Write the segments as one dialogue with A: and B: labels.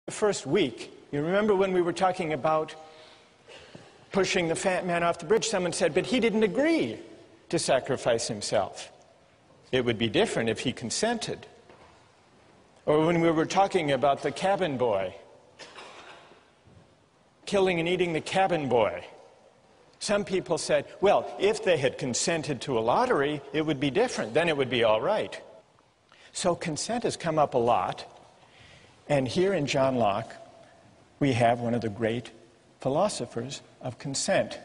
A: The first week, you remember when we were talking about pushing the fat man off the bridge, someone said, but he didn't agree to sacrifice himself. It would be different if he consented. Or when we were talking about the cabin boy, killing and eating the cabin boy, some people said, well, if they had consented to a lottery, it would be different. Then it would be all right. So consent has come up a lot. And here in John Locke, we have one of the great philosophers of consent.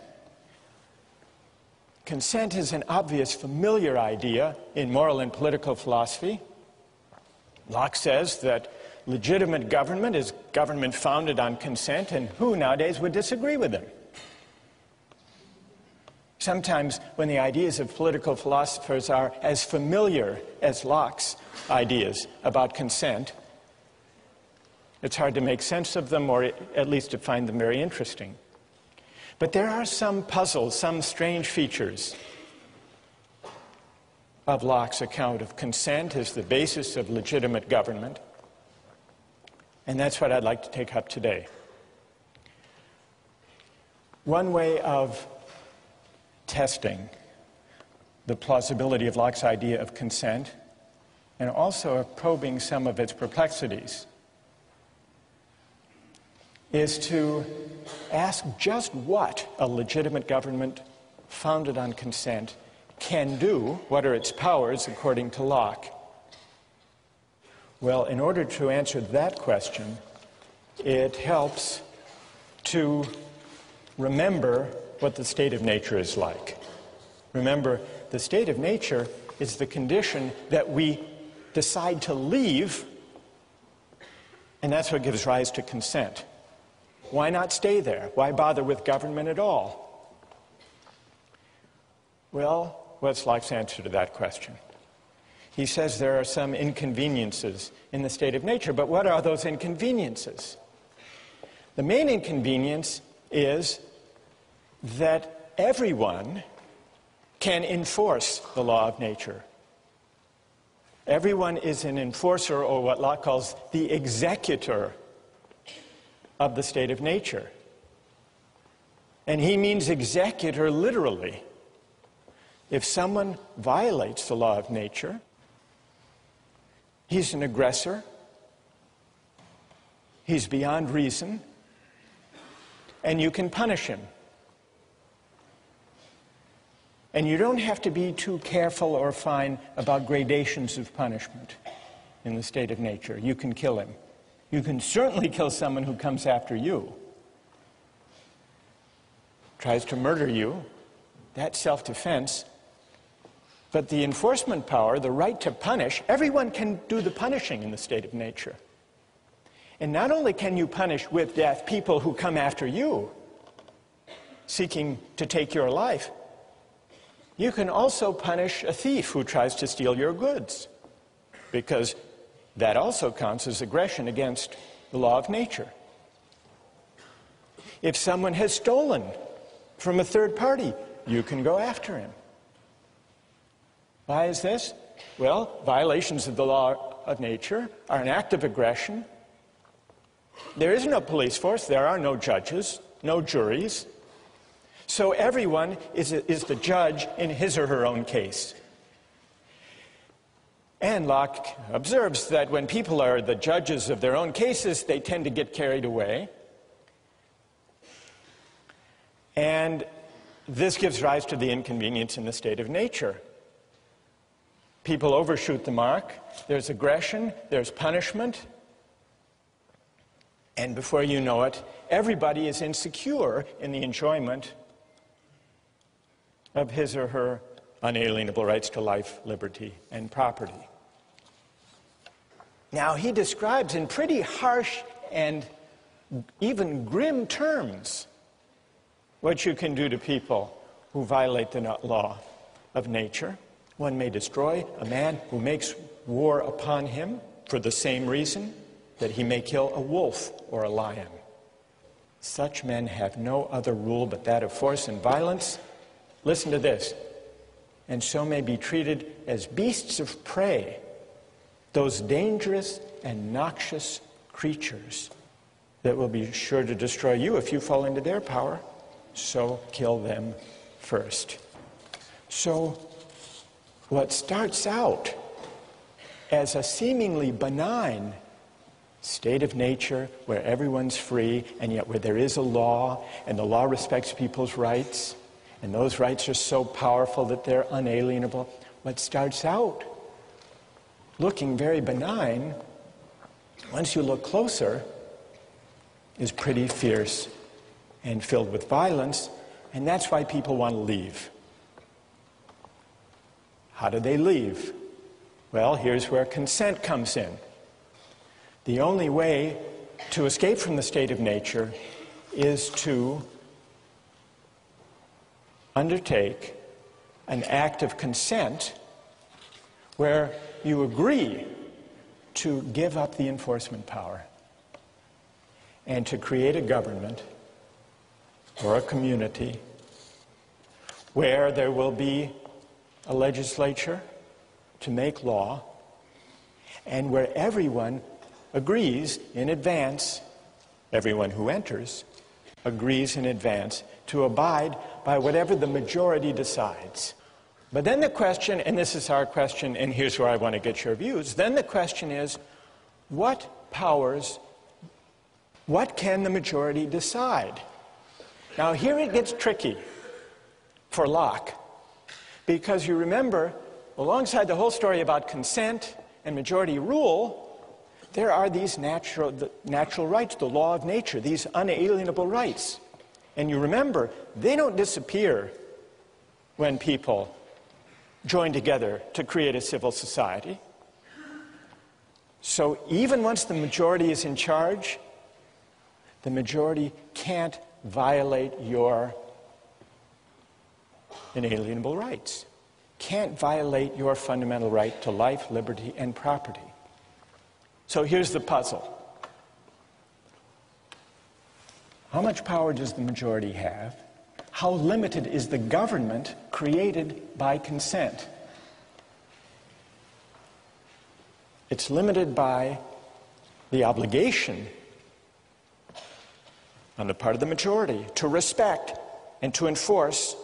A: Consent is an obvious, familiar idea in moral and political philosophy. Locke says that legitimate government is government founded on consent, and who nowadays would disagree with him? Sometimes when the ideas of political philosophers are as familiar as Locke's ideas about consent, it's hard to make sense of them, or at least to find them very interesting. But there are some puzzles, some strange features of Locke's account of consent as the basis of legitimate government. And that's what I'd like to take up today. One way of testing the plausibility of Locke's idea of consent, and also of probing some of its perplexities, is to ask just what a legitimate government founded on consent can do. What are its powers according to Locke? Well, in order to answer that question, it helps to remember what the state of nature is like. Remember, the state of nature is the condition that we decide to leave, and that's what gives rise to consent. Why not stay there? Why bother with government at all? Well, what's Locke's answer to that question? He says there are some inconveniences in the state of nature, but what are those inconveniences? The main inconvenience is that everyone can enforce the law of nature. Everyone is an enforcer, or what Locke calls the executor of the state of nature. And he means executor literally. If someone violates the law of nature, he's an aggressor, he's beyond reason, and you can punish him. And you don't have to be too careful or fine about gradations of punishment in the state of nature. You can kill him. You can certainly kill someone who comes after you, tries to murder you. That's self-defense. But the enforcement power, the right to punish, everyone can do the punishing in the state of nature. And not only can you punish with death people who come after you, seeking to take your life, you can also punish a thief who tries to steal your goods, because that also counts as aggression against the law of nature. If someone has stolen from a third party, you can go after him. Why is this? Well, violations of the law of nature are an act of aggression. There is no police force, there are no judges, no juries. So everyone is the judge in his or her own case. And Locke observes that when people are the judges of their own cases, they tend to get carried away. And this gives rise to the inconvenience in the state of nature. People overshoot the mark, there's aggression, there's punishment, and before you know it, everybody is insecure in the enjoyment of his or her unalienable rights to life, liberty, and property. Now, he describes in pretty harsh and even grim terms what you can do to people who violate the law of nature. One may destroy a man who makes war upon him for the same reason that he may kill a wolf or a lion. Such men have no other rule but that of force and violence. Listen to this. And so may be treated as beasts of prey, those dangerous and noxious creatures that will be sure to destroy you if you fall into their power. So kill them first. So what starts out as a seemingly benign state of nature where everyone's free, and yet where there is a law, and the law respects people's rights, and those rights are so powerful that they're unalienable. What starts out looking very benign, once you look closer, is pretty fierce and filled with violence, and that's why people want to leave. How do they leave? Well, here's where consent comes in. The only way to escape from the state of nature is to undertake an act of consent where you agree to give up the enforcement power and to create a government or a community where there will be a legislature to make law, and where everyone agrees in advance, everyone who enters agrees in advance to abide by whatever the majority decides. But then the question, and this is our question, and here's where I want to get your views, then the question is, what powers, what can the majority decide? Now here it gets tricky for Locke, because you remember, alongside the whole story about consent and majority rule, there are these natural rights, the law of nature, these unalienable rights. And you remember, they don't disappear when people join together to create a civil society. So even once the majority is in charge, the majority can't violate your inalienable rights, can't violate your fundamental right to life, liberty, and property. So here's the puzzle. How much power does the majority have? How limited is the government created by consent? It's limited by the obligation on the part of the majority to respect and to enforce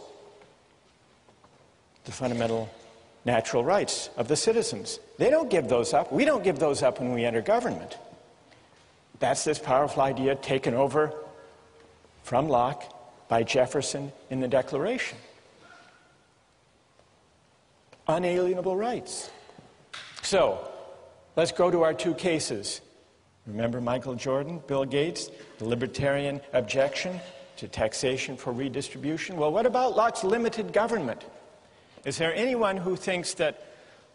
A: the fundamental natural rights of the citizens. They don't give those up. We don't give those up when we enter government. That's this powerful idea taken over from Locke by Jefferson in the Declaration. Unalienable rights. So, let's go to our two cases. Remember Michael Jordan, Bill Gates, the libertarian objection to taxation for redistribution? Well, what about Locke's limited government? Is there anyone who thinks that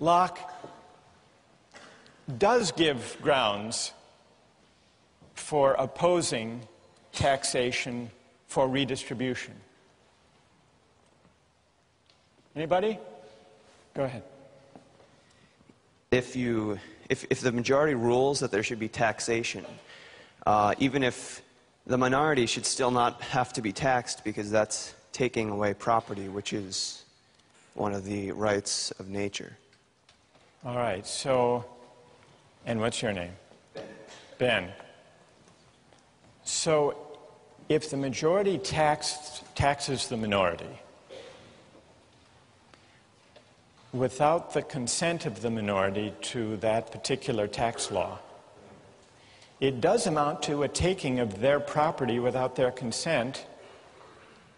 A: Locke does give grounds for opposing taxation for redistribution? Anybody? Go ahead.
B: If the majority rules that there should be taxation, even if the minority should still not have to be taxed, because that's taking away property, which is one of the rights of nature.
A: All right, so, and what's your name? Ben. So, if the majority taxes the minority without the consent of the minority to that particular tax law, it does amount to a taking of their property without their consent,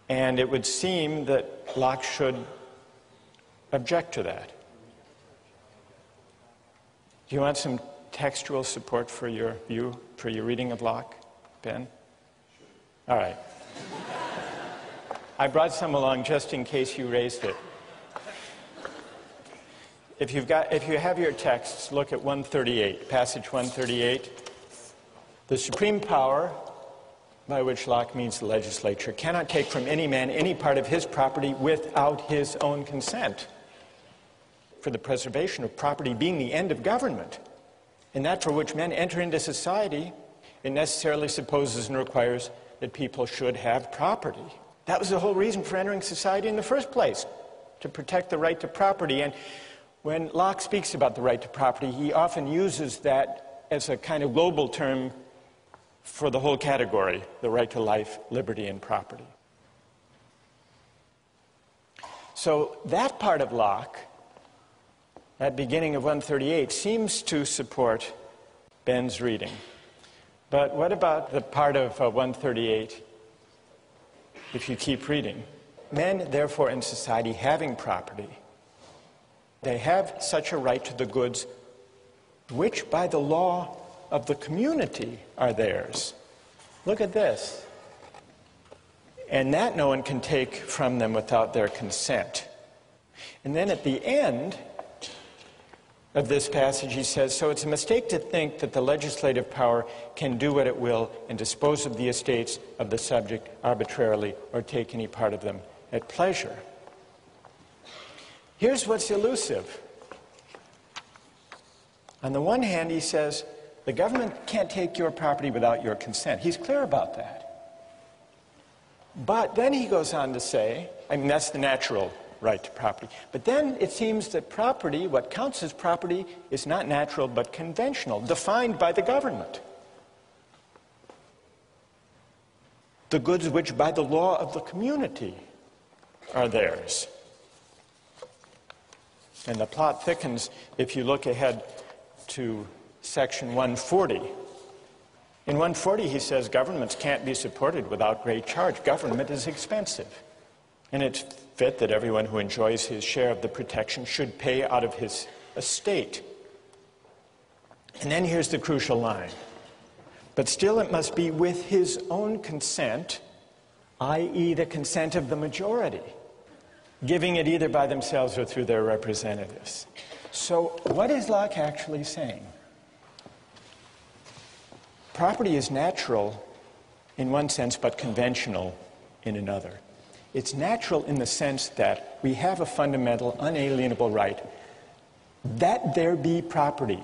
A: and it would seem that Locke should object to that. Do you want some textual support for your view, for your reading of Locke, Ben? All right. I brought some along just in case you raised it. If you have your texts, look at 138, passage 138. The supreme power, by which Locke means the legislature, cannot take from any man any part of his property without his own consent, for the preservation of property being the end of government, and that for which men enter into society, it necessarily supposes and requires that people should have property. That was the whole reason for entering society in the first place, to protect the right to property. And when Locke speaks about the right to property, he often uses that as a kind of global term for the whole category, the right to life, liberty, and property. So that part of Locke, at beginning of 138, seems to support Ben's reading. But what about the part of 138, if you keep reading? Men, therefore, in society having property, they have such a right to the goods which by the law of the community are theirs. Look at this. And that no one can take from them without their consent. And then at the end of this passage he says, so it's a mistake to think that the legislative power can do what it will and dispose of the estates of the subject arbitrarily or take any part of them at pleasure. Here's what's elusive. On the one hand, he says, the government can't take your property without your consent. He's clear about that. But then he goes on to say, I mean, that's the natural right to property. But then it seems that property, what counts as property, is not natural but conventional, defined by the government. The goods which by the law of the community are theirs. And the plot thickens if you look ahead to section 140. In 140 he says governments can't be supported without great charge. Government is expensive. And it's fit that everyone who enjoys his share of the protection should pay out of his estate. And then here's the crucial line. But still it must be with his own consent, i.e. the consent of the majority, giving it either by themselves or through their representatives. So what is Locke actually saying? Property is natural in one sense, but conventional in another. It's natural in the sense that we have a fundamental, unalienable right that there be property,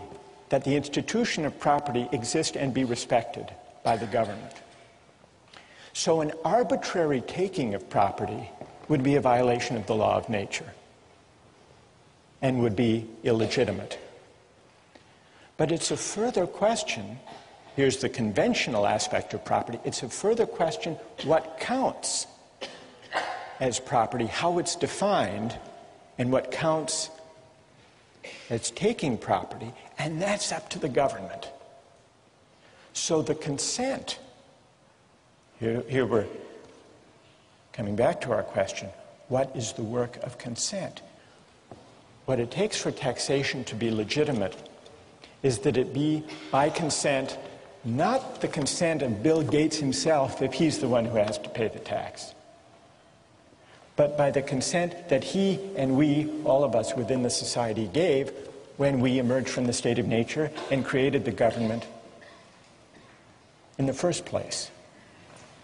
A: that the institution of property exist and be respected by the government. So an arbitrary taking of property would be a violation of the law of nature and would be illegitimate. But it's a further question. Here's the conventional aspect of property. It's a further question what counts as property, how it's defined, and what counts as taking property, and that's up to the government. So the consent, here we're coming back to our question, what is the work of consent? What it takes for taxation to be legitimate is that it be by consent, not the consent of Bill Gates himself if he's the one who has to pay the tax, but by the consent that he and we, all of us within the society, gave when we emerged from the state of nature and created the government in the first place.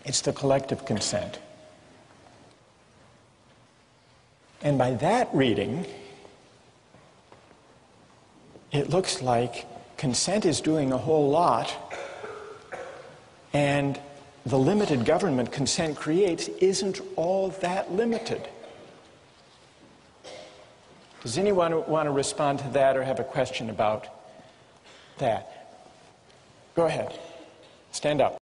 A: It's the collective consent. And by that reading, it looks like consent is doing a whole lot, and the limited government consent creates isn't all that limited. Does anyone want to respond to that or have a question about that? Go ahead. Stand up.